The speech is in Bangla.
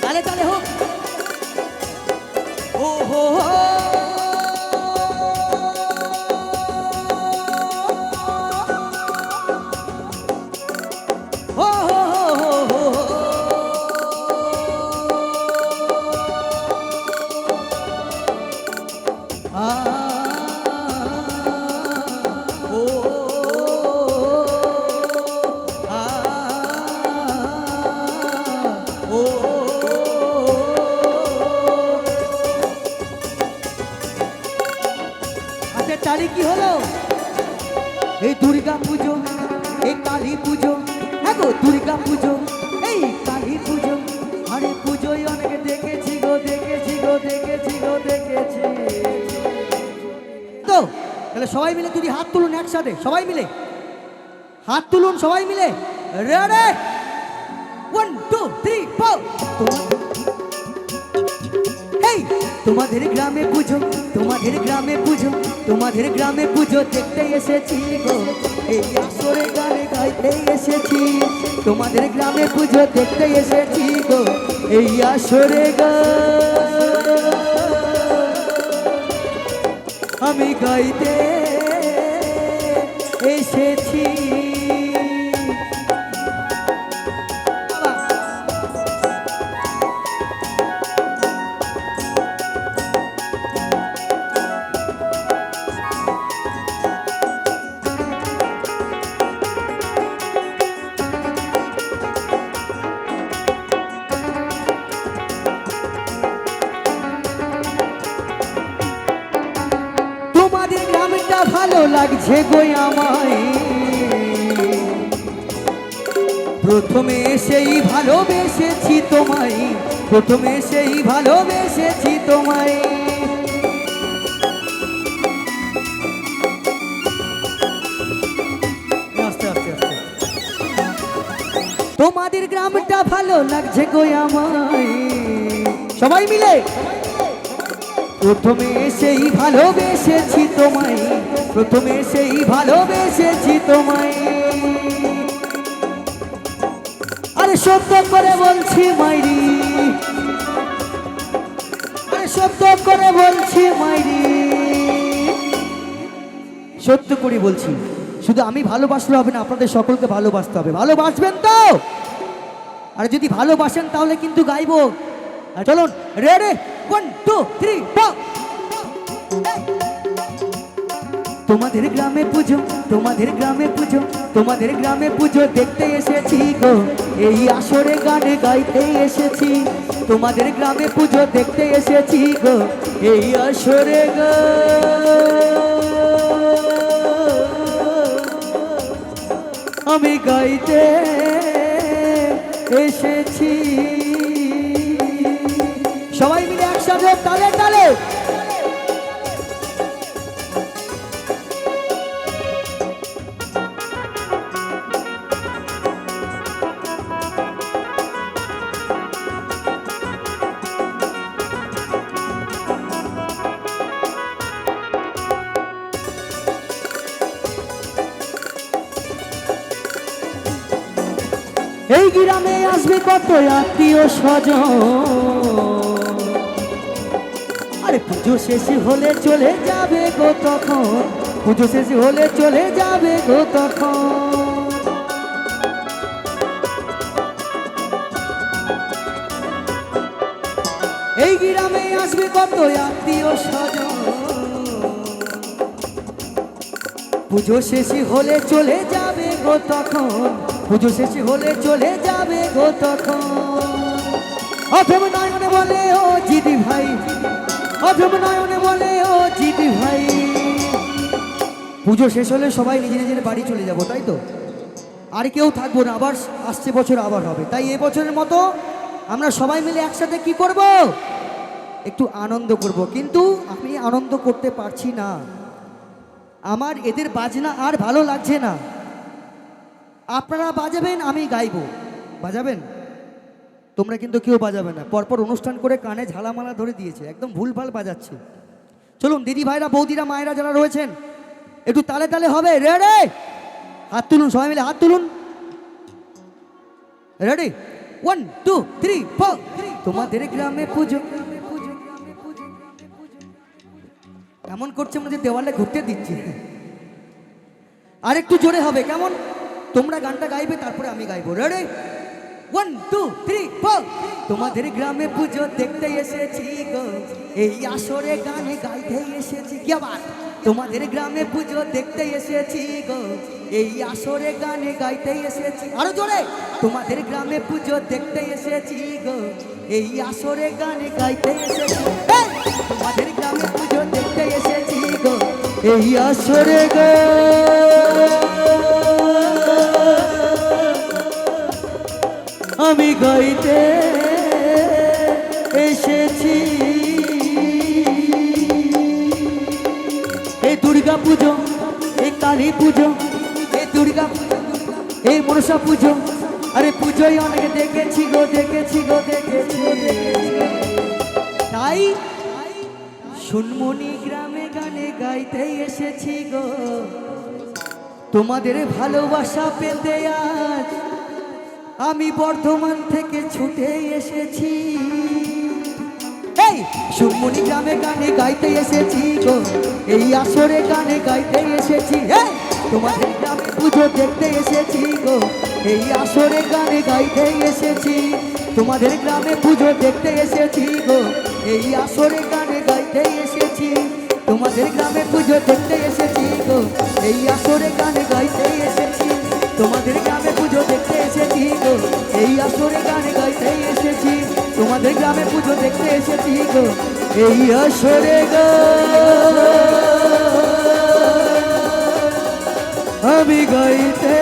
তালে তালে হোক। ও হো তালি কি হলো? এই দুর্গা পুজো, এই কালী পুজো, হ্যাঁ গো দুর্গা পুজো, এই কালী পুজো, আরে পুজোয় অনেক দেখেছি গো, দেখেছি গো, দেখেছি গো, দেখেছি। তো তাহলে সবাই মিলে যদি হাত তুলুন একসাথে, সবাই মিলে হাত তুলুন, সবাই মিলে রেডি 1 2 3 4। তোমাদের গ্রামে পুজো, তোমাদের গ্রামে পুজো, তোমাদের গ্রামে পুজো দেখতে এসেছি গো, এই আসরে গানে গাইতে এসেছি। তোমাদের গ্রামে পুজো দেখতে এসেছি গো, এই আসরে আমি গাইতে এসেছি। তোমাদের গ্রামটা ভালো লাগছে গো আমায়, প্রথমে সেই ভালোবেসেছি তোমায়, প্রথমে সেই ভালোবেসেছি তোমায়। আস্তে আস্তে আস্তে। তোমাদের গ্রামটা ভালো লাগছে গো আমায়, সবাই মিলে প্রথমে সেই ভালোবেসেছি তোমায়, প্রথমে সেই ভালোবেসেছি তোমায়। আরে সত্য করে বলছি মাইরি, আরে সত্য করে বলছি মাইরি, সত্য করে বলছি। শুধু আমি ভালোবাসলে হবে না, আপনাদের সকলকে ভালোবাসতে হবে। ভালোবাসবেন তো? আর যদি ভালোবাসেন তাহলে কিন্তু গাইবো। চলুন রেডি 1 2 3 4। তোমাদের গ্রামে পুজো, তোমাদের গ্রামে পুজো, তোমাদের গ্রামে পুজো দেখতে এসেছি গো, এই আসরে গানে গাইতে এসেছি। তোমাদের গ্রামে পুজো দেখতে এসেছি গো, এই আসরে আমি গাইতে এসেছি। সবাই মিলে একসাথে তালে তালে। এই গ্রামে আসবে কত আত্মীয় স্বজন, আরে পুজো শেষ হলে চলে যাবে গো তখন, পুজো শেষ হলে চলে যাবে গো তখন। এই গ্রামে আসবে কত আত্মীয় স্বজন, পুজো শেষ হলে চলে যাবে গো তখন, পুজো শেষ হলে চলে যাবে গো তখন। অথম নয়নে বলে ও জিদি ভাই, অথম নয়নে বলে ও জিদি ভাই, পুজো শেষ হলে সবাই নিজের নিজের বাড়ি চলে যাবো, তাই তো? আর কেউ থাকবো না, আবার আসছে বছর আবার হবে। তাই এবছরের মতো আমরা সবাই মিলে একসাথে কি করব? একটু আনন্দ করব। কিন্তু আমি আনন্দ করতে পারছি না, আমার এদের বাজনা আর ভালো লাগছে না। আপনারা বাজাবেন, আমি গাইবো। বাজাবেন? তোমরা কিন্তু কেউ বাজাবে না। পরপর অনুষ্ঠান করে কানে ঝালামালা ধরে দিয়েছে, একদম ভুলভাল বাজাচ্ছে। চলুন দিদি ভাইরা, বৌদিরা, মায়েরা যারা রয়েছেন একটু তালে তালে হবে। রেডি? হাত তুলুন, সবাই মিলে হাত তুলুন। রেডি 1 2 3 4। তোমাদের গ্রামে পুজো এমন করছে মনে হচ্ছে দেওয়ালে ঘুরতে দিচ্ছে। আর একটু জোরে হবে কেমন? তোমরা গানটা গাইবে তারপরে আমি গাইবো। রেডি 1 2 3 4। তোমাদের গ্রামে পুজো দেখতে এসেছি গো, এই আসরে গান গাইতে এসেছি। কি আবার? তোমাদের গ্রামে পুজো দেখতে এসেছি গো, এই আসরে গান গাইতে এসেছি। আরো জোরে। তোমাদের গ্রামে পুজো দেখতে এসেছি গো, এই আসরে গান গাইতে এসেছি। এই! তোমাদের গ্রামে পুজো দেখতে এসেছি গো, এই আসরে গো আমি গাইতে এসেছি। এই দুর্গা পুজো, এই কালী পুজো, এই দুর্গা পুজো, এই মনসা পুজো, আরে পুজোয় অনেক দেখেছি গো, দেখেছি গো, দেখেছি। তাই সুনমনি গ্রামে গানে গাইতে এসেছি গো, তোমাদের ভালোবাসা পেতে আজ আমি বর্ধমান থেকে ছুটে এসেছি। এই সুনমনি গ্রামে গানে গাইতে এসেছি গো, এই আসরে গানে গাইতে এসেছি। এই তোমাদের গ্রামে পুজো দেখতে এসেছি গো, এই আসরে গানে গাইতে এসেছি। তোমাদের গ্রামে পুজো দেখতে এসেছি গো, এই আসরে গানে গাইতে এসেছি। তোমাদের গ্রামে পুজো দেখতে এসেছি গো, এই আসরে গানে গাইতে এসেছি। তোমাদের গ্রামে পুজো দেখতে এসেছি গো, এই আসরে গানে গাইতে এসেছি। তোমাদের গ্রামে পুজো দেখতে এসেছি গো, এই আসরে গো আমি গাইতে